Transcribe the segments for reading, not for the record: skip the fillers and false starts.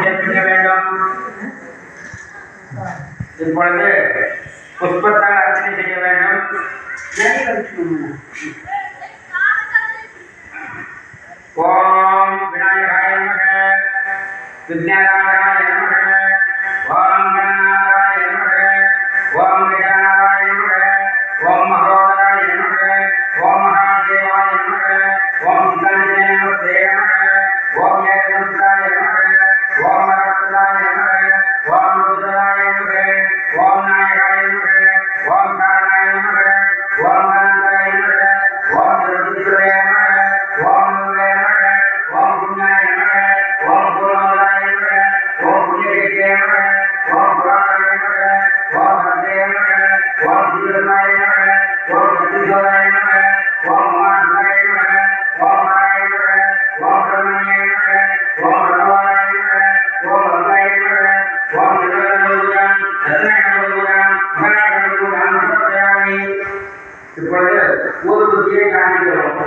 செய்ய வேண்டும். இப்பொழுது புஷ்பத்தால் அர்ச்சனை செய்ய வேண்டும். ஓம் விநாயகாய நமக, விக்னேஸ்வராய நமக, ஓம் கணநாதாய நமக, ஓம் கஜானதாய நமக, ஓம் மகோதராய நமக, ஓம் மகாதேவாய நமக, ஓம் சிதம்பரே நமஸ்தே நமக, ஓம் ஏகதந்தாய நமக, ஓம் மரத்ததாய நமக, ஓம் ருத்ராய நமக, ஓம் நாயகாய நமக, ஓம் காரணாய நமக, ஓம் அனந்தாய நமக, ஓம் திருச்சித்ரே நமக, ஓம் நுவே நமக, ஓம் புண்ணியாய நமக, ஓம் பூர்ணோதராய நமக, ஓம் புண்ணியகேதே நமக, ஓம் புராணாய நமக, ஓம் ஹந்தே நமக, ஓம் ஸ்ரீதர்மாய நமக, ஓம் சத்தியோதாய நமக, ஓம் உமாசுதாய நமக, ஓம் ஹராய நமக, ஓம் பிரம்மண்யாய நமக, ஓம் ரகவாய நமக, ஓம் ரங்காய நமக, ஓம் திருவண்ணாமலையான் ரத்னகணபதியான் மகராகணபதியான் நமஸ்காராமி. இப்பொழுது ஒரு புத்தியை காண்பிக்கிறோம்.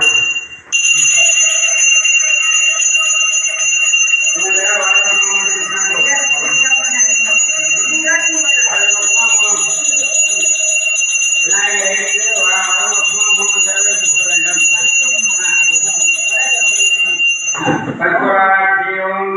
கற்பூராட்சியும்